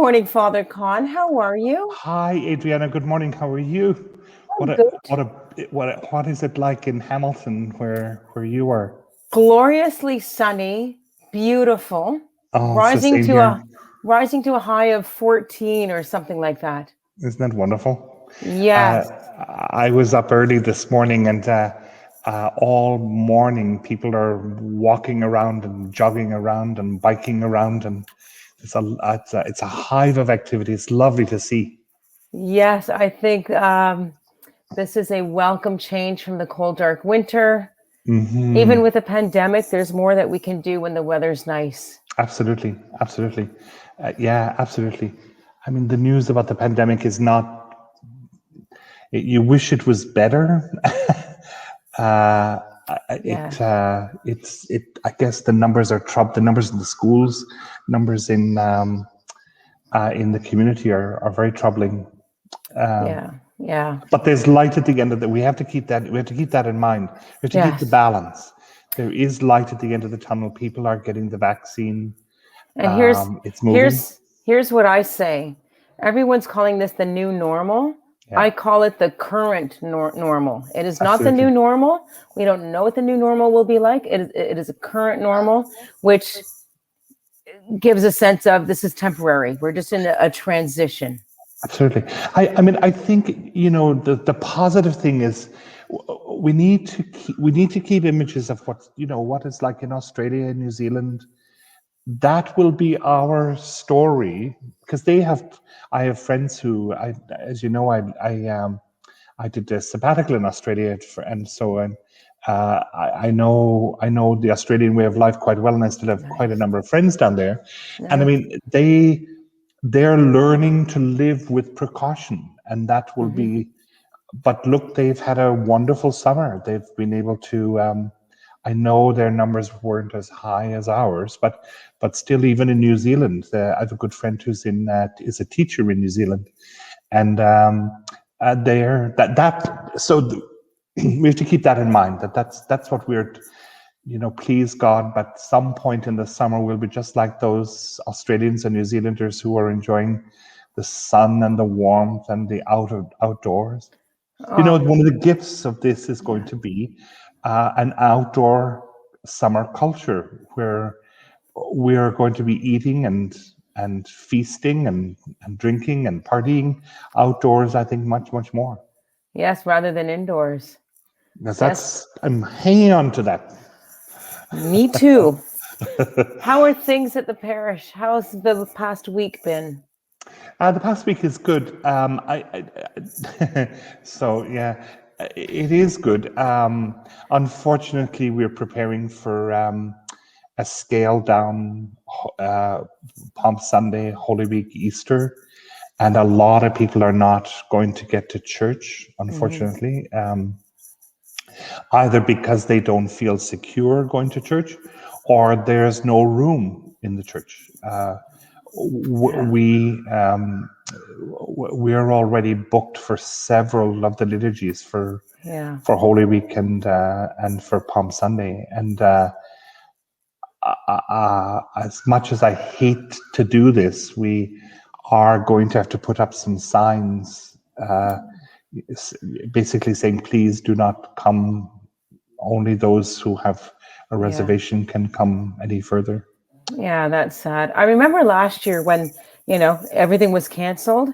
morning, Father Con. How are you? Hi, Adriana. Good morning. How are you? What I'm a good. what is it like in Hamilton, where you are? Gloriously sunny, beautiful, Oh, it's the rising same to here. a rising to a high of 14 or something like that. Isn't that wonderful? Uh, Yes. I was up early this morning, and all morning people are walking around and jogging around and biking around, and it's a hive of activity. It's lovely to see. Yes, I think this is a welcome change from the cold, dark winter. Even with a pandemic, there's more that we can do when the weather's nice. Absolutely, absolutely. Yeah, absolutely. I mean, the news about the pandemic is not, you wish it was better. uh, Yeah. I guess the numbers are the numbers in the schools, numbers in the community are very troubling. Yeah. Yeah. But there's light at the end of that. We have to keep that in mind. We have to keep the Yes. balance. There is light at the end of the tunnel. People are getting the vaccine. And here's It's moving. here's here's what I say. Everyone's calling this the new normal. Yeah, I call it the current normal. It is not the absolutely. new normal. We don't know what the new normal will be like. It is a current normal, which gives a sense of this is temporary. We're just in a transition. Absolutely. I mean, I think, the positive thing is we need to keep images of what it's like in Australia and New Zealand. That will be our story, because I have friends who, as you know, I did a sabbatical in Australia, and so I know the Australian way of life quite well, and I still have quite a Nice. number of friends down there. And I Nice. mean, they're learning to live with precaution, and that will Mm-hmm. be. But look, they've had a wonderful summer. They've been able to. I know their numbers weren't as high as ours, but still, even in New Zealand, I have a good friend who's is a teacher in New Zealand, and there that so we have to keep that in mind. That's what we're, please God, but some point in the summer we'll be just like those Australians and New Zealanders who are enjoying the sun and the warmth and the outdoors. Oh, One of the gifts of this is going yeah. to be an outdoor summer culture where we are going to be eating and feasting and drinking and partying outdoors. I think much more, Yes, rather than indoors. Yes, because I'm hanging on to that. me too. How are things at the parish? How's the past week been? The past week is good. So yeah, it is good. Unfortunately, we're preparing for a scale down Palm Sunday, Holy Week, Easter, and a lot of people are not going to get to church, Mm-hmm. unfortunately, either because they don't feel secure going to church, or there's no room in the church. Yeah. We're already booked for several of the liturgies for Yeah. Holy Week and for Palm Sunday, and as much as I hate to do this, we are going to have to put up some signs, basically saying, please do not come. Only those who have a Yeah. reservation can come any further. Yeah, that's sad. I remember last year when, everything was canceled.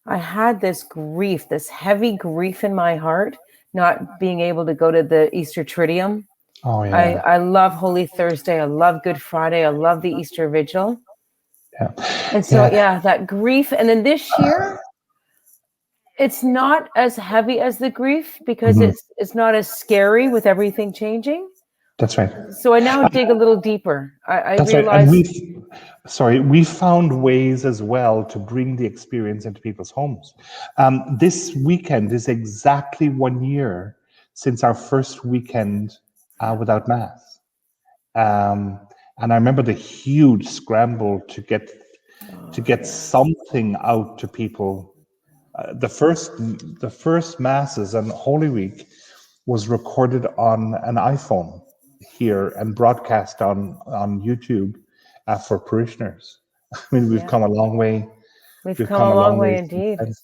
I had this grief, this heavy grief in my heart, not being able to go to the Easter Triduum. Oh I, yeah, I love Holy Thursday. I love Good Friday. I love the Easter Vigil. yeah, And so, yeah. yeah, that grief. And then this year, it's not as heavy as the grief because Mhm. it's not as scary with everything changing. That's right. So I now dig a little deeper. I That's right. And realize, we found ways as well to bring the experience into people's homes. This weekend is exactly 1 year since our first weekend yeah, without Mass. And I remember the huge scramble to oh, get yeah, something out to people. The first masses on Holy Week was recorded on an iPhone here and broadcast on YouTube for parishioners. I mean, we've yeah. come a long way. We've We've come come a a long long way way indeed. since.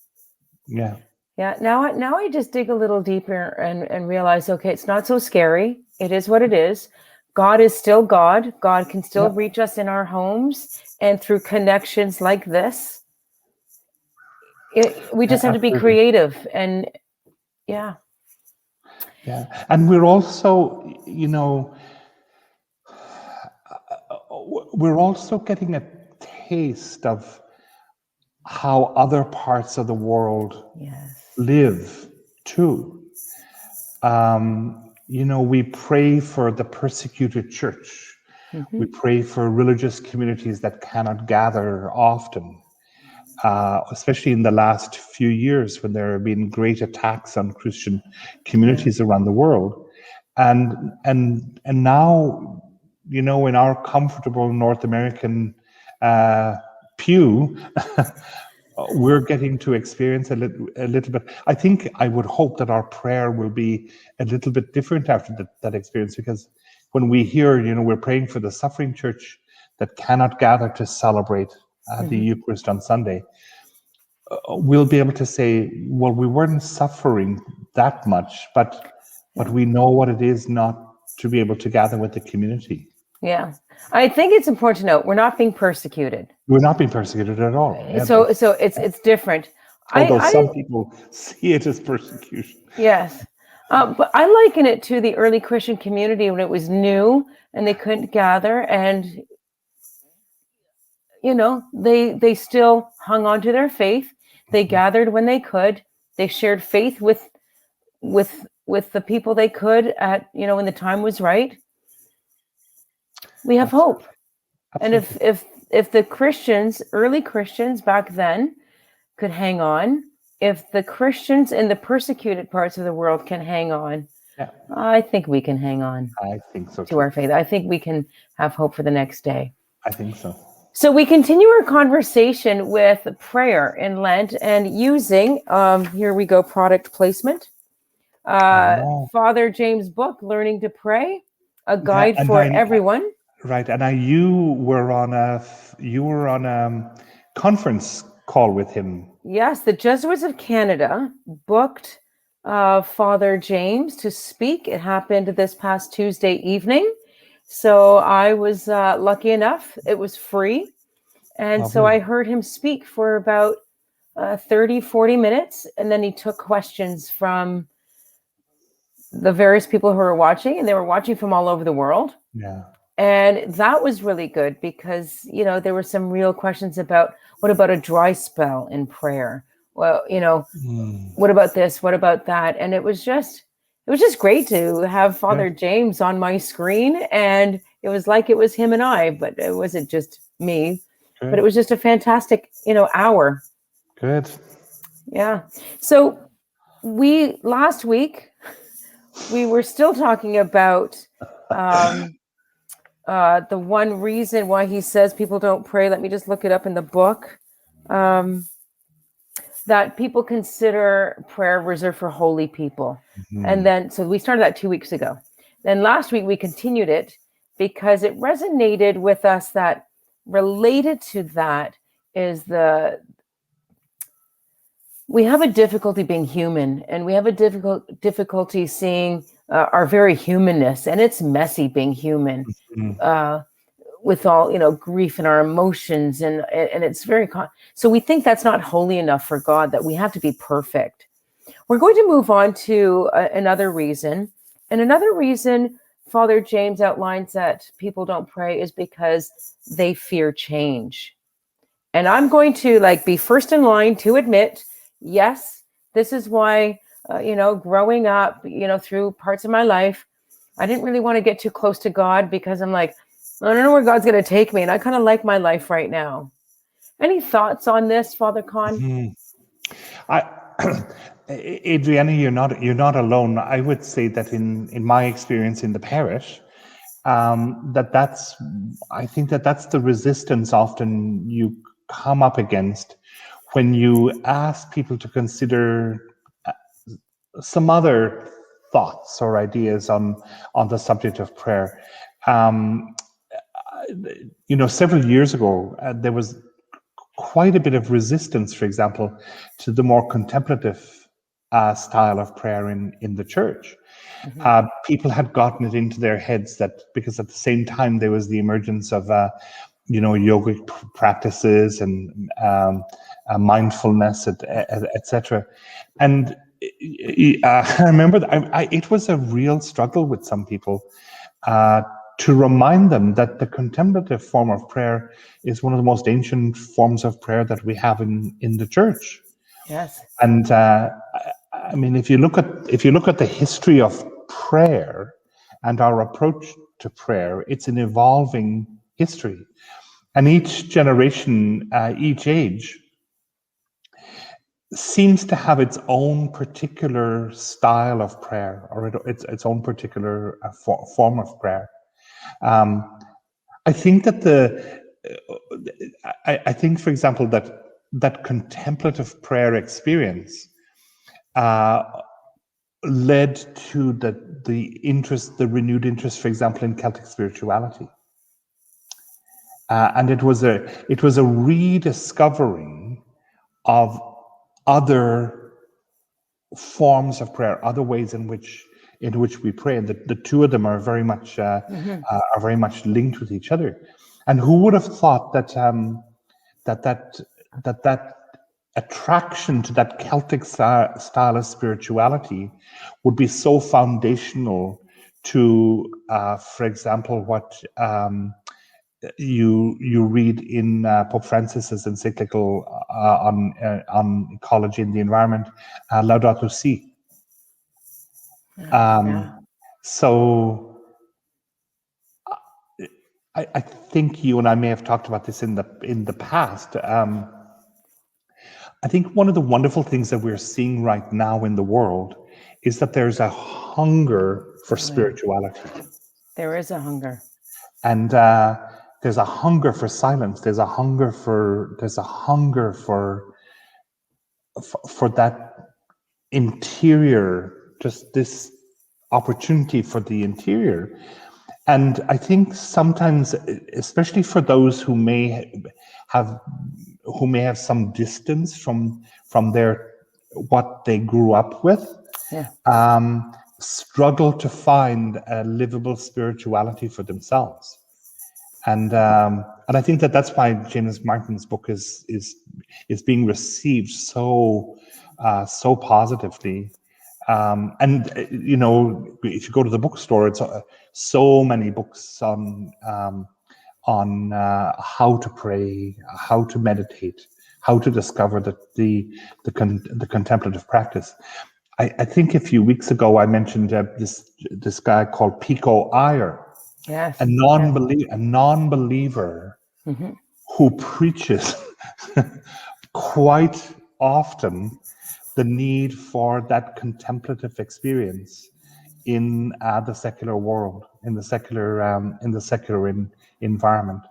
Yeah, Yeah. Now I just dig a little deeper and realize, okay, it's not so scary. It is what it is. God is still God. God can still yeah, reach us in our homes and through connections like this. We just have to be absolutely. creative and yeah. Yeah, and we're also, we're also getting a taste of how other parts of the world Yes. live too. We pray for the persecuted church. Hmm. We pray for religious communities that cannot gather often, especially in the last few years when there have been great attacks on Christian Yeah. communities around the world. And now, in our comfortable North American uh, pew, we're getting to experience a little bit. I would hope that our prayer will be a little bit different after that experience, because when we hear, we're praying for the suffering church that cannot gather to celebrate the Hmm. Eucharist on Sunday, we'll be able to say, well, we weren't suffering that much, but Yeah. we know what it is not to be able to gather with the community. Yeah. I think it's important to note we're not being persecuted. We're not being persecuted at all. Yeah, So it's different. although some I people see it as persecution. Yes. But I liken it to the early Christian community when it was new and they couldn't gather, and they still hung on to their faith. They gathered when they could. They shared faith with the people they could at when the time was right. We have hope. Absolutely, And if absolutely. if the Christians, early Christians back then, could hang on, if the Christians in the persecuted parts of the world can hang on, Yeah, I think we can hang on I think so to too. our faith. I think we can have hope for the next day. I think so. So we continue our conversation with prayer in Lent and using, here we go, product placement, Oh, Father James' book, Learning to Pray, a yeah, guide for everyone. right, and you were on a conference call with him. Yes, the Jesuits of Canada booked Father James to speak. It happened this past Tuesday evening. So I was lucky enough. It was free. And so Lovely. I heard him speak for about 30, 40 minutes. And then he took questions from the various people who were watching, and they were watching from all over the world. Yeah. And that was really good because, there were some real questions about what about a dry spell in prayer? Well, Mm, what about this? What about that? And it was just great to have good. Father James on my screen. And it was like it was him and I, but it wasn't just me. But it Good. was just a fantastic, hour. Good. Yeah. So last week we were still talking about um, the one reason why he says people don't pray. Let me just look it up in the book. Um, that people consider prayer reserved for holy people. And Mhm. then, so we started that 2 weeks ago. Then last week we continued it because it resonated with us that related to that is we have a difficulty being human, and we have a difficulty seeing our very humanness, and it's messy being human. Mm, Uh, with all grief and our emotions, and it's very so we think that's not holy enough for God, that we have to be perfect. We're going to move on to another reason, and another reason Father James outlines that people don't pray is because they fear change. And I'm going to be first in line to admit, yes, this is why growing up through parts of my life, I didn't really want to get too close to God because I'm like, I don't know where God's going to take me. And I kind of like my life right now. Any thoughts on this, Father Con? mhm. I, Adriana, you're not alone. I would say that in my experience in the parish, that's I think that's the resistance often you come up against when you ask people to consider some other thoughts or ideas on the subject of prayer. Um, several years ago, there was quite a bit of resistance, for example, to the more contemplative style of prayer in the church. Mm-hmm. People had gotten it into their heads that because at the same time there was the emergence of yogic practices and mindfulness, etc. And I remember that it was a real struggle with some people to remind them that the contemplative form of prayer is one of the most ancient forms of prayer that we have in the church. Yes. And I mean, if you look at the history of prayer and our approach to prayer, it's an evolving history. And each generation, each age, seems to have its own particular style of prayer, or its own particular form of prayer. I think that I think, for example, that contemplative prayer experience led to the renewed interest, for example, in Celtic spirituality, and it was a rediscovering of other forms of prayer, other ways in which we pray, and the two of them are very much linked with each other. And who would have thought that that attraction to that Celtic style of spirituality would be so foundational to, for example, what you read in Pope Francis's encyclical on ecology and the environment, Laudato Si. So I think you and I may have talked about this in the past. I think one of the wonderful things that we're seeing right now in the world is that there's a hunger for spirituality. There is a hunger. And there's a hunger for silence. There's a hunger for that interior, just this opportunity for the interior. And I think sometimes, especially for those who may have some distance from what they grew up with, struggle to find a livable spirituality for themselves. And I think that's why James Martin's book is being received so positively. And if you go to the bookstore, it's so many books on how to pray, how to meditate, how to discover the contemplative practice. I think a few weeks ago I mentioned this guy called Pico Iyer, a non-believer who preaches quite often the need for that contemplative experience in the secular world, in the secular environment.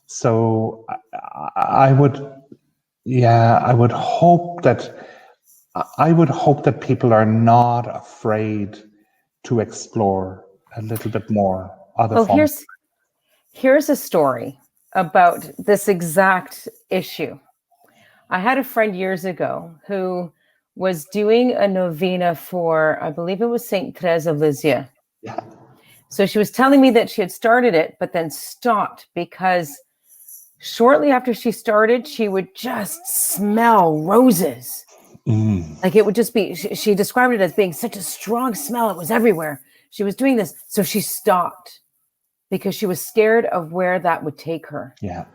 So I would hope that people are not afraid to explore a little bit more other forms. Here's a story about this exact issue. I had a friend years ago who was doing a novena for, I believe it was Saint Therese of Lisieux. Yeah. So she was telling me that she had started it, but then stopped because shortly after she started, she would just smell roses. Like it would just be, she described it as being such a strong smell. It was everywhere. She was doing this. So she stopped because she was scared of where that would take her. Yeah.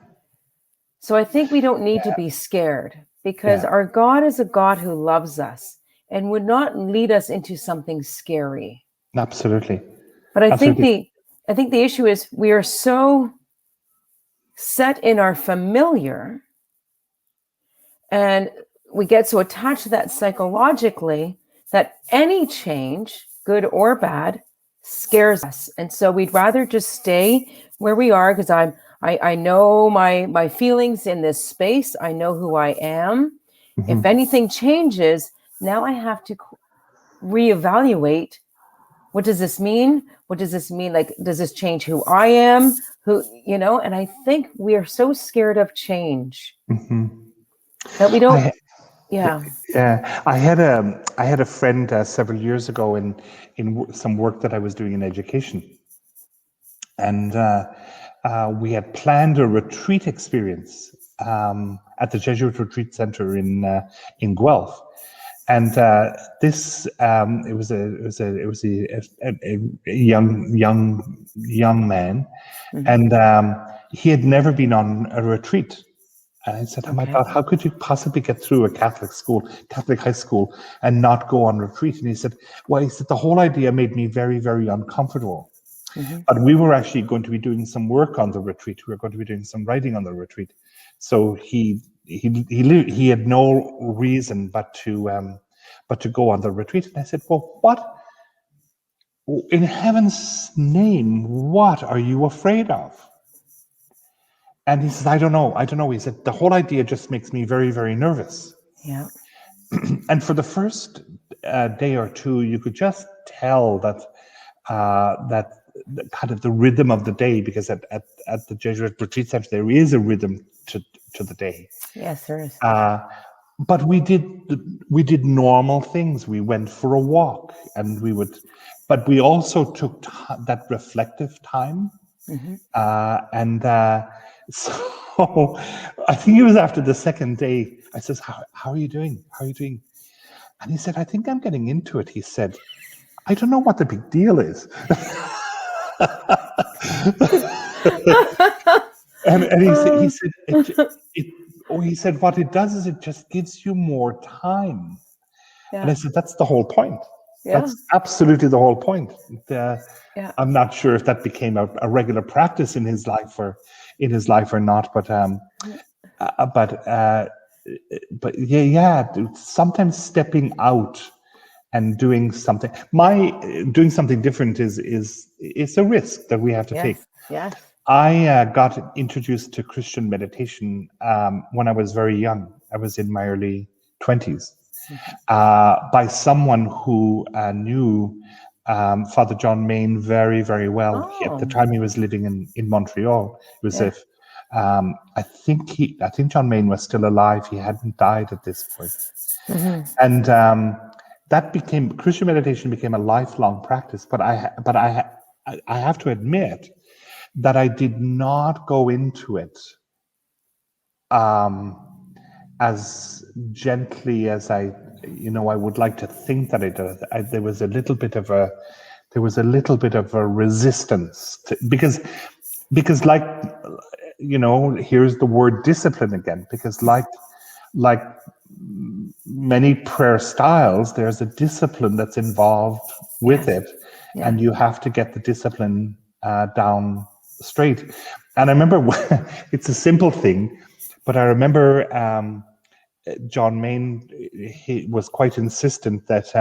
So I think we don't need to be scared because our God is a God who loves us and would not lead us into something scary. Absolutely. But I think the issue is we are so set in our familiar and we get so attached to that psychologically that any change, good or bad, scares us. And so we'd rather just stay where we are because I know my feelings in this space. I know who I am. If anything changes, now I have to reevaluate. What does this mean? what does this mean? Like, does this change who I am? Who, and I think we are so scared of change that we don't, I, yeah. yeah, I had a friend several years ago in some work that I was doing in education, and we had planned a retreat experience at the Jesuit Retreat Center in Guelph, and this it was a young man, and he had never been on a retreat. And I said, "Oh my Okay. God, how could you possibly get through a Catholic school, Catholic high school, and not go on retreat?" And he said, "Well, he said the whole idea made me very, very uncomfortable." But we were actually going to be doing some work on the retreat. We were going to be doing some writing on the retreat. So he had no reason but to go on the retreat. And I said, "Well, what in heaven's name? What are you afraid of?" And he says, I don't know. He said, the whole idea just makes me very, very nervous. Yeah. And for the first day or two, you could just tell that kind of the rhythm of the day, because at the Jesuit Retreat Center, there is a rhythm to the day. Yes, there is. But we did normal things. We went for a walk, and but we also took that reflective time. So I think it was after the second day, I says, how are you doing? How are you doing? And he said, I think I'm getting into it. He said, I don't know what the big deal is. and he said, what it does is it just gives you more time. Yeah. And I said, that's the whole point. Yeah. That's absolutely the whole point. Yeah. I'm not sure if that became a regular practice in his life or not, but yeah, sometimes stepping out and doing something different is a risk that we have to take. Yes. I got introduced to Christian meditation when I was very young. I was in my early 20s by someone who knew Father John Main very, very well. At the time, he was living in Montreal. It was I think John Main was still alive. He hadn't died at this point. And Christian meditation became a lifelong practice. But I have to admit that I did not go into it as gently as I would like to think that I did. There was a little bit of a resistance because like, here's the word discipline again, because like many prayer styles, there's a discipline that's involved with it, and you have to get the discipline down straight. And I remember it's a simple thing, but I remember John Main, he was quite insistent that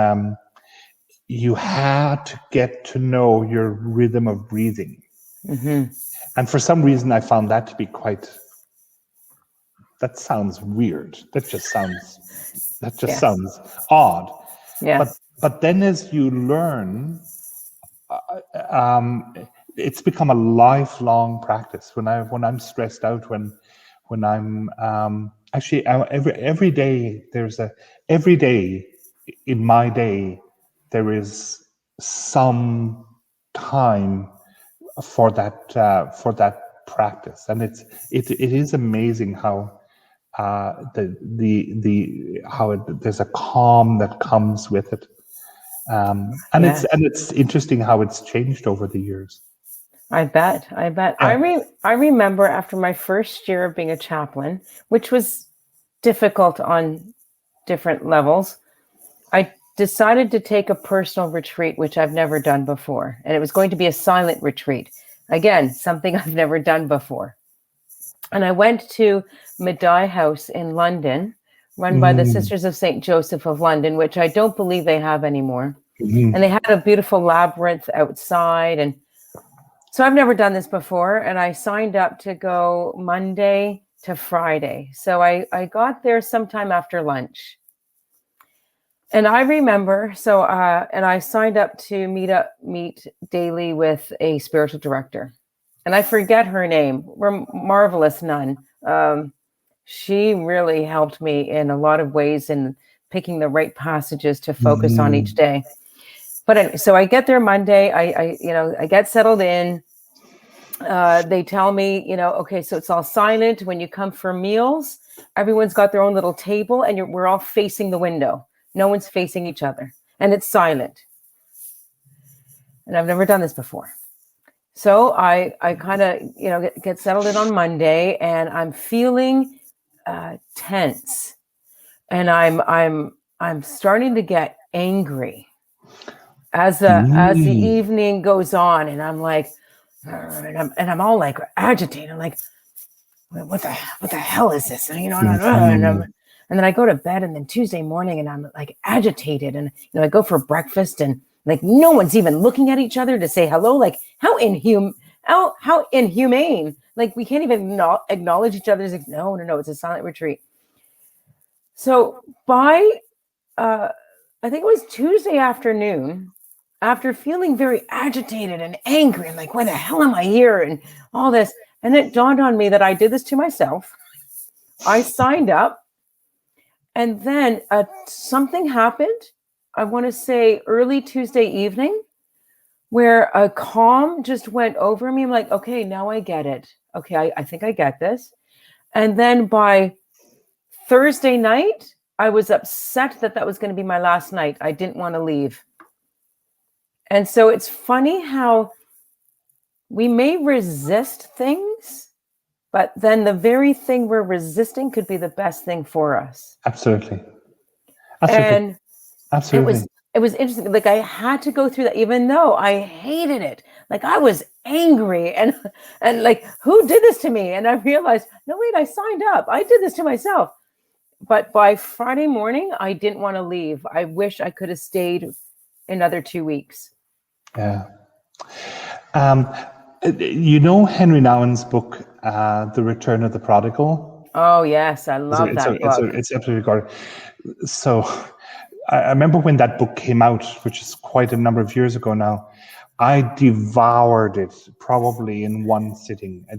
you had to get to know your rhythm of breathing. And for some reason, I found that to be that sounds weird. That just sounds odd. Yes. But then as you learn, it's become a lifelong practice. When I'm stressed out, when I'm actually every day in my day there is some time for that practice, and it is amazing how there's a calm that comes with it, and it's interesting how it's changed over the years. I bet. I remember after my first year of being a chaplain, which was difficult on different levels, I decided to take a personal retreat, which I've never done before. And it was going to be a silent retreat. Again, something I've never done before. And I went to Madai House in London, run by the Sisters of St. Joseph of London, which I don't believe they have anymore. And they had a beautiful labyrinth outside. And so I've never done this before. And I signed up to go Monday to Friday. So I got there sometime after lunch. And I remember, so and I signed up to meet daily with a spiritual director, and I forget her name. We're marvelous nun. She really helped me in a lot of ways in picking the right passages to focus on each Mhm. day. But so I get there Monday. I get settled in. They tell me, okay, so it's all silent when you come for meals. Everyone's got their own little table, and we're all facing the window. No one's facing each other, and it's silent. And I've never done this before. So I kind of get settled in on Monday, and I'm feeling tense, and I'm starting to get angry as the Mm. evening goes on, and I'm like, and I'm all like agitated. I'm like, what the hell is this? Mhm. And then I go to bed, and then Tuesday morning, and I'm like agitated, and I go for breakfast, and like no one's even looking at each other to say hello. Like how inhumane. Like we can't even acknowledge each other's. No, it's a silent retreat. So by I think it was Tuesday afternoon, after feeling very agitated and angry, and like, why the hell am I here? And all this. And it dawned on me that I did this to myself. I signed up, and then something happened. I want to say early Tuesday evening, where a calm just went over me. I'm like, okay, now I get it. Okay, I think I get this. And then by Thursday night, I was upset that was going to be my last night. I didn't want to leave. And so it's funny how we may resist things, but then the very thing we're resisting could be the best thing for us. Absolutely. Absolutely. And it Absolutely. was it was interesting. Like I had to go through that, even though I hated it. Like I was angry and like, who did this to me? And I realized, no, wait, I signed up. I did this to myself. But by Friday morning, I didn't want to leave. I wish I could have stayed another 2 weeks. Yeah. Um, you know Henry Nouwen's book, The Return of the Prodigal? Oh yes, I It's a, love it's a, that it's a, book. it's absolutely gorgeous. So I remember when that book came out, which is quite a number of years ago now. I devoured it probably in one sitting. Yeah.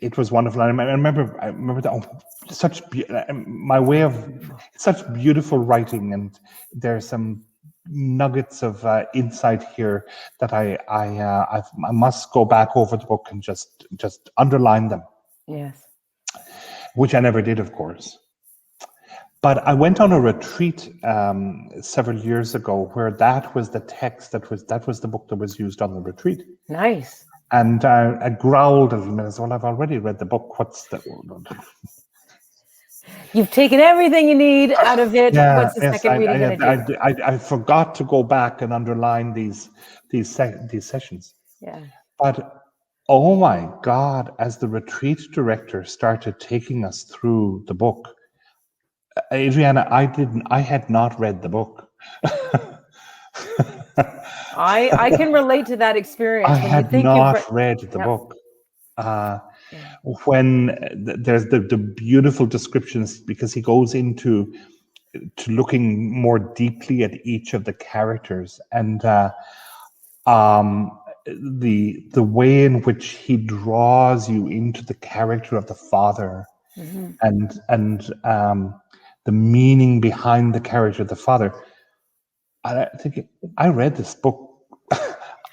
It was wonderful. I remember that, my way of such beautiful writing, and there's some nuggets of insight here that I must go back over the book and just underline them, Yes. which I never did, of course. But I went on a retreat several years ago where that was the text that was the book that was used on the retreat. Nice. And I growled a little bit. Well, I've already read the book. What's the? You've taken everything you need out of it. Yeah, What's the yes. second reading going to do? I forgot to go back and underline these sessions. Yeah. But oh my God, as the retreat director started taking us through the book, Adriana, I had not read the book. I can relate to that I experience when you had think you've not read. read the Yep. book. Yeah. When there's the beautiful descriptions, because he goes into to looking more deeply at each of the characters, and the way in which he draws you into the character of the father, Mm-hmm. and the meaning behind the character of the father. I think I read this book.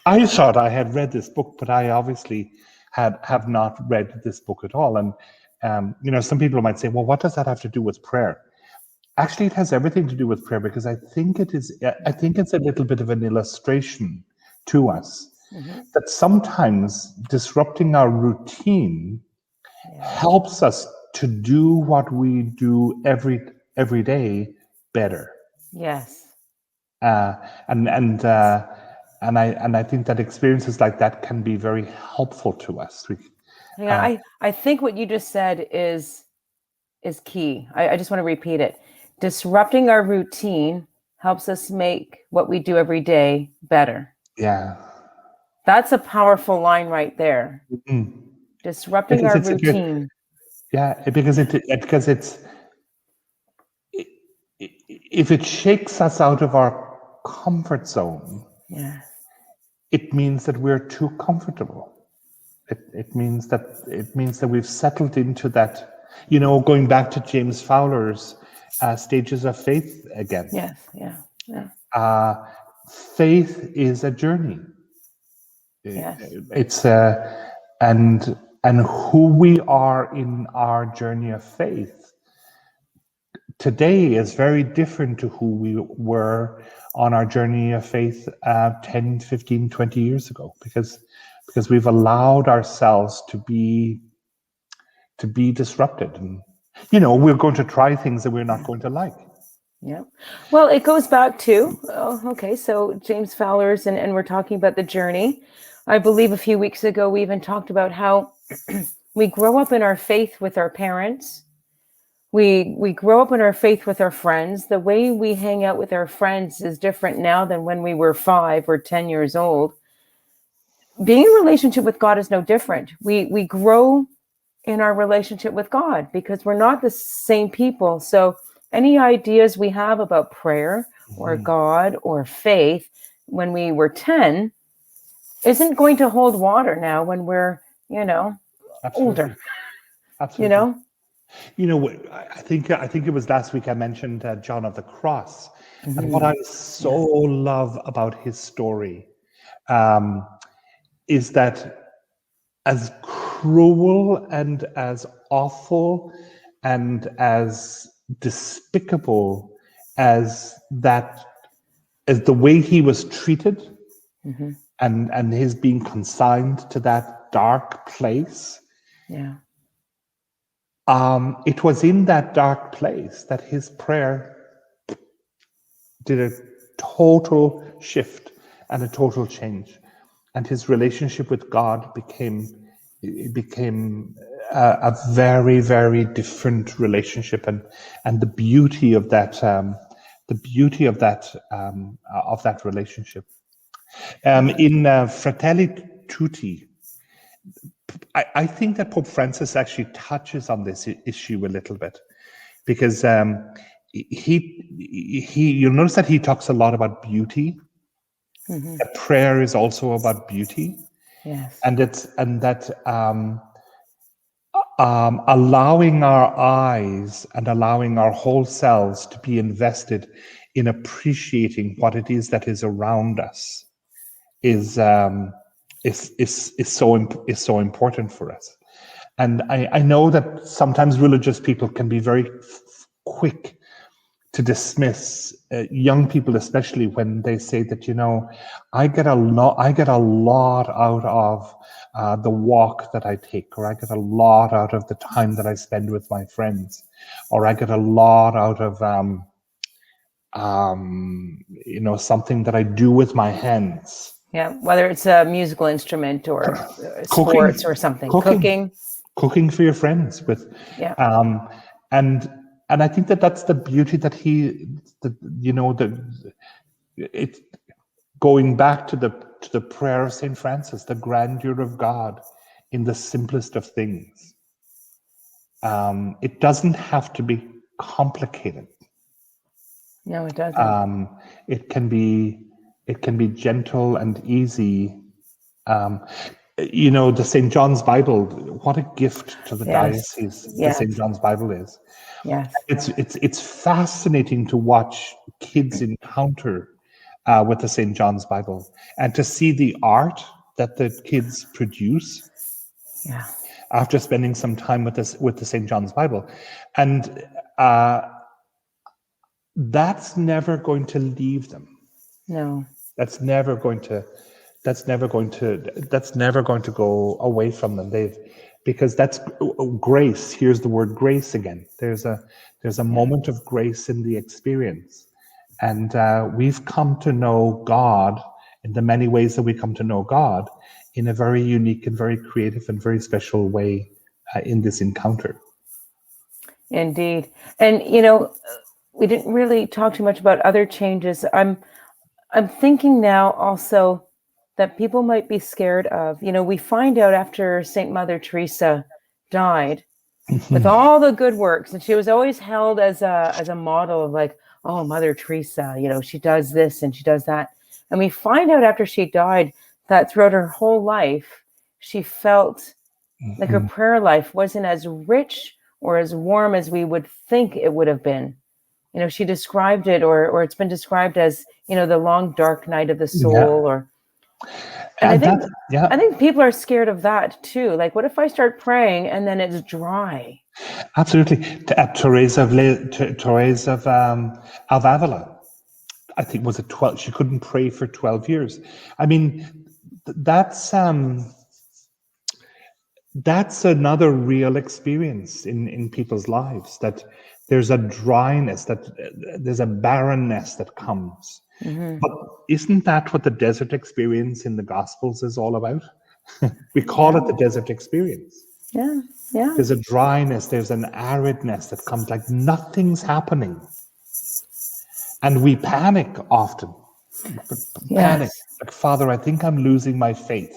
I thought I had read this book, but I obviously have not read this book at all. And some people might say, "Well, what does that have to do with prayer?" Actually, it has everything to do with prayer, because I think it is. I think it's a little bit of an illustration to us Mm-hmm. that sometimes disrupting our routine Yeah. helps us to do what we do every day better. Yes. Uh, and and uh, and I think that experiences like that can be very helpful to us. Hang on. Uh, I think what you just said is key. I just want to repeat it. Disrupting our routine helps us make what we do every day better. yeah, That's a powerful line right there. mm. Disrupting because our it's a good, routine. yeah, because it's if it shakes us out of our comfort zone, Yeah. it means that we're too comfortable. It means that we've settled into that, going back to James Fowler's stages of faith again. Yes. Yeah. Yeah. Faith is a journey. Yes. It's and who we are in our journey of faith today is very different to who we were on our journey of faith 10, 15, 20 years ago, because we've allowed ourselves to be disrupted, and we're going to try things that we're not going to like. Yeah. Well, it goes back to, okay, so James Fowler's, and we're talking about the journey. I believe a few weeks ago, we even talked about how we grow up in our faith with our parents. We grow up in our faith with our friends. The way we hang out with our friends is different now than when we were 5 or 10 years old. Being in a relationship with God is no different. We grow in our relationship with God because we're not the same people. So any ideas we have about prayer or God or faith when we were 10 isn't going to hold water now when we're, Absolutely. older. Absolutely. I think it was last week I mentioned John of the Cross, and what I so love about his story is that, as cruel and as awful and as despicable as the way he was treated, and his being consigned to that dark place. Yeah. It was in that dark place that his prayer did a total shift and a total change, and his relationship with God became a very, very different relationship, and the beauty of that relationship. In Fratelli Tutti, I think that Pope Francis actually touches on this issue a little bit, because you'll notice that he talks a lot about beauty. That prayer is also about beauty. Yes. And allowing our eyes and allowing our whole selves to be invested in appreciating what it is that is around us is so important for us. And I know that sometimes religious people can be very quick to dismiss young people, especially when they say that, I get a lot out of the walk that I take, or I get a lot out of the time that I spend with my friends, or I get a lot out of something that I do with my hands. Yeah. Whether it's a musical instrument or sports or something, cooking for your friends with, Yeah. and I think that that's the beauty that it's going back to the prayer of Saint Francis, the grandeur of God in the simplest of things. It doesn't have to be complicated. No, it doesn't. It can be gentle and easy. The St. John's Bible, what a gift to the diocese the St. John's Bible is. Yes. It's fascinating to watch kids encounter with the St. John's Bible, and to see the art that the kids produce Yeah. after spending some time with the St. John's Bible. And that's never going to leave them. No. That's never going to go away from them. Because that's grace. Here's the word grace again. There's a moment of grace in the experience. And we've come to know God in the many ways that we come to know God, in a very unique and very creative and very special way in this encounter. Indeed. And, we didn't really talk too much about other changes. I'm thinking now also that people might be scared of, we find out after Saint Mother Teresa died with all the good works, and she was always held as a model of like, oh, Mother Teresa, she does this and she does that. And we find out after she died that throughout her whole life, she felt like her prayer life wasn't as rich or as warm as we would think it would have been. She described it, or it's been described as, the long dark night of the Yeah, soul, and and that, I yeah, think people are scared of that too. Like, what if I start praying and then it's dry? absolutely. Teresa of Avila, I think, was it 12? She couldn't pray for 12 years. I mean, that's another real experience in people's lives, that there's a dryness, that there's a barrenness that comes. Mm-hmm. But isn't that what the desert experience in the Gospels is all about? We call Yeah, it the desert experience. yeah, yeah, There's a dryness, there's an aridness that comes, like nothing's happening. And we panic often. Panic. yes, Like, Father, I think I'm losing my faith.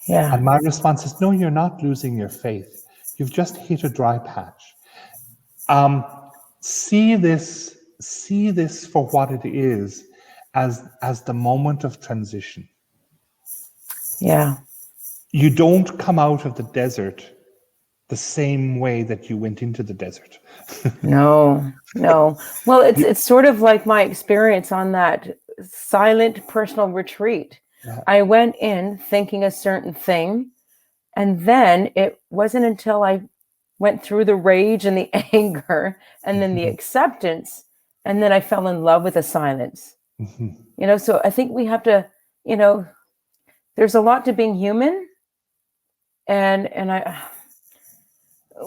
yeah, And my response is, no, you're not losing your faith. You've just hit a dry patch. Um, see this for what it is, as the moment of transition. yeah. You don't come out of the desert the same way that you went into the desert. No, no. Well, it's You- it's sort of like my experience on that silent personal retreat. yeah. I went in thinking a certain thing, and then it wasn't until I went through the rage and the anger and then the Mhm, acceptance, and then I fell in love with the silence. mhm. So I think we have to, you know, there's a lot to being human, and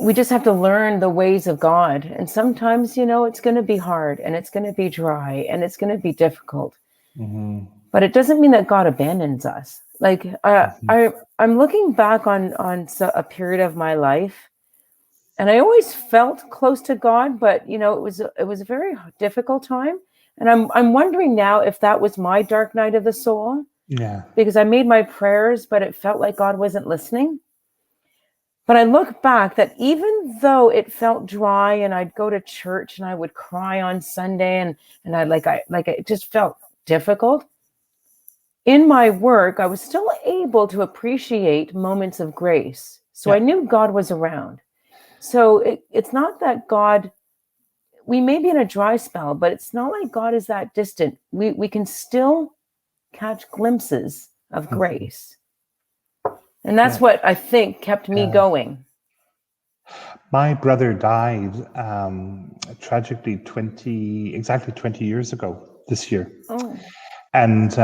we just have to learn the ways of God. And sometimes, it's going to be hard and it's going to be dry and it's going to be difficult. Mhm, But it doesn't mean that God abandons us. Like, mhm. I'm looking back on a period of my life, and I always felt close to God, but it was a very difficult time. And I'm wondering now if that was my dark night of the soul, Yeah. because I made my prayers, but it felt like God wasn't listening. But I look back that even though it felt dry, and I'd go to church and I would cry on Sunday, and it just felt difficult. In my work, I was still able to appreciate moments of grace. So I Yeah. knew God was around. So it's not that God, we may be in a dry spell, but it's not like God is that distant. We can still catch glimpses of Mhm. grace. And that's Yeah. what I think kept me Yeah. going. My brother died tragically exactly 20 years ago this year. Oh, And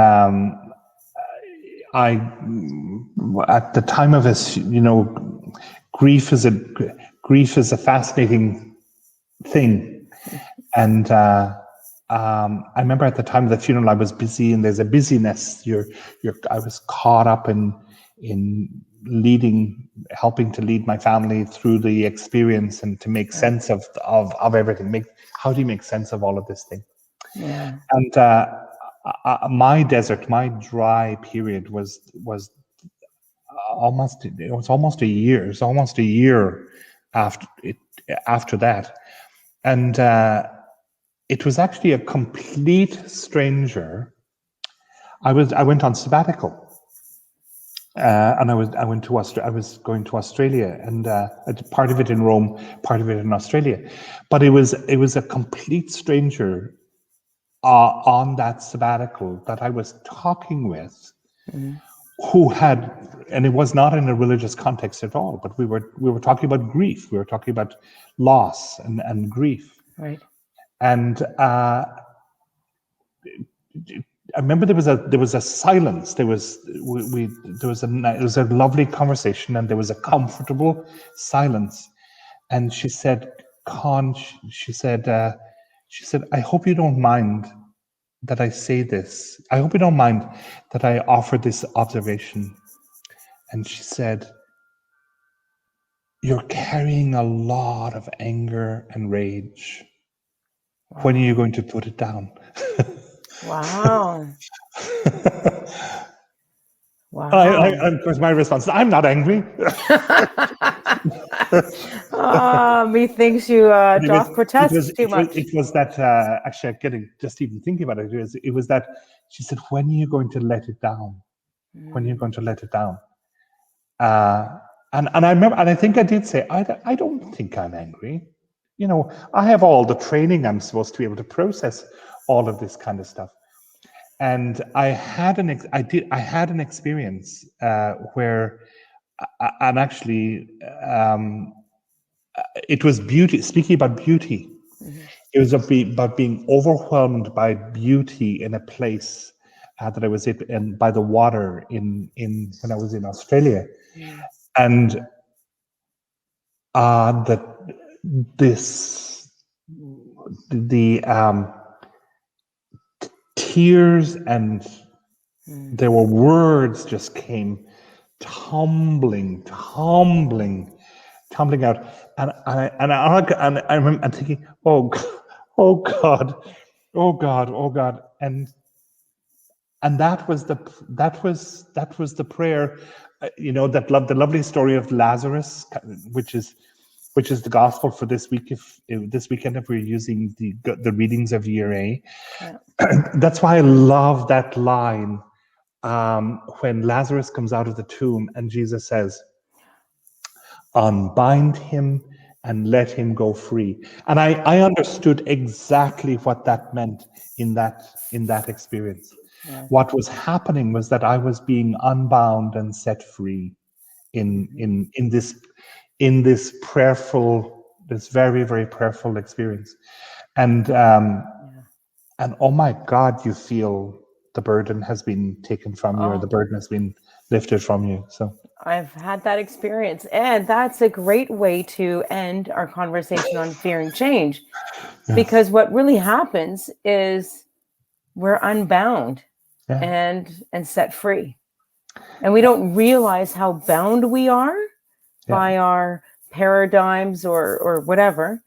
I, at the time of his, grief is a grief is a fascinating thing. And I remember at the time of the funeral, I was busy, and there's a busyness. I was caught up in helping to lead my family through the experience, and to make right. sense of everything. How do you make sense of all of this thing? Yeah. And my dry period was almost a year. It's almost a year after it after that, and it was actually a complete stranger. I went on sabbatical, and I went to I was going to Australia, and I did part of it in Rome, part of it in Australia, but it was a complete stranger on that sabbatical that I was talking with, Mhm. who had, and it was not in a religious context at all, but we were talking about grief. We were talking about loss and grief. Right. And I remember there was a silence. It was a lovely conversation, and there was a comfortable silence. And she said, "Con," she said, "I hope you don't mind that I say this. I hope you don't mind that I offer this observation." And she said, "You're carrying a lot of anger and rage. When are Wow. you going to put it down?" Wow. Wow. Of course, my response is, I'm not angry. Methinks you But doth protest too much. it was that, actually, getting, just even thinking about it, it was that she said, when are you going to let it down? When are you going to let it down? And I remember, and I think I did say, I don't think I'm angry. You know, I have all the training I'm supposed to be able to process all of this kind of stuff. And I had an experience where, and actually, it was beauty. Speaking about beauty, Mhm. it was about being overwhelmed by beauty in a place that I was in by the water in when I was in Australia, Mm. and that this the tears and Mm. there were words just came tumbling out, and I remember I'm thinking, oh God, oh God, oh God, and that was the prayer, you know, the lovely story of Lazarus, which is the gospel for this week. If this weekend, if we're using the readings of year A, Yeah. that's why I love that line when Lazarus comes out of the tomb and Jesus says, unbind him and let him go free. And I understood exactly what that meant in that experience. Yes. What was happening was that I was being unbound and set free Mhm. in this prayerful, this very, very prayerful experience. And Yeah. and oh my God, you feel the burden has been taken from you, or the Oh, burden has been lifted from you. So I've had that experience. And that's a great way to end our conversation on fearing change. yes, Because what really happens is we're unbound yeah, and set free. And we don't realize how bound we are yeah. by our paradigms or whatever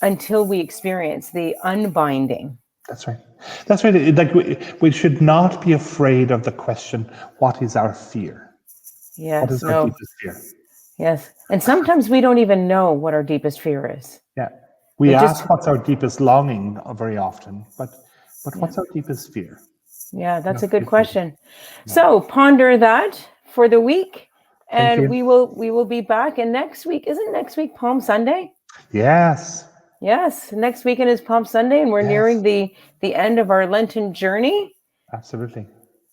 until we experience the unbinding. That's right. That's right. Like we should not be afraid of the question, what is our fear? What is Yes, our no, deepest fear? yes. And sometimes we don't even know what our deepest fear is. Yeah. We We just, ask what's our deepest longing very often, but yeah, what's our deepest fear? yeah, that's That's a good the deepest. question. Yeah. So ponder that for the week. Thank And you. we will be back. And next week, isn't next week Palm Sunday? Yes. Yes, next weekend is Palm Sunday, and we're nearing Yes. the end of our Lenten journey. Absolutely.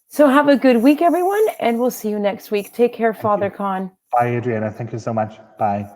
So have a good week, everyone, and we'll see you next week. Take care, Thank you. Father Khan. Bye, Adriana. Thank you so much. Bye.